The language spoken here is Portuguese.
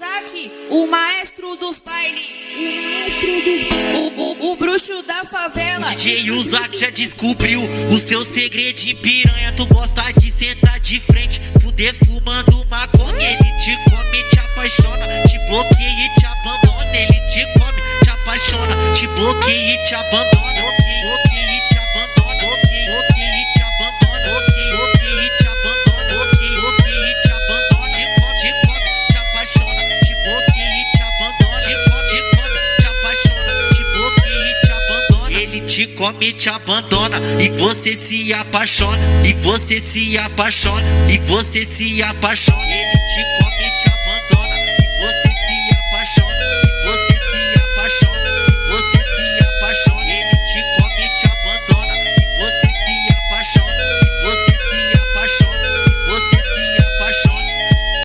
Isaac, o maestro dos bailes, o bruxo da favela. O DJ Isaac já descobriu o seu segredo de piranha. Tu gosta de sentar de frente, fuder fumando maconha. Ele te come, te apaixona, te bloqueia e te abandona. Ele te come, te apaixona, te bloqueia e te abandona. Bloqueia e te abandona, bloqueia e te abandona, bloqueia e te abandona, bloqueia e te abandona. Te come, te apaixona, te bloqueia e te abandona. Te come, te apaixona, te bloqueia e te abandona. Ele te come e te abandona e você se apaixona, e você se apaixona, e você se apaixona. Ele te come e te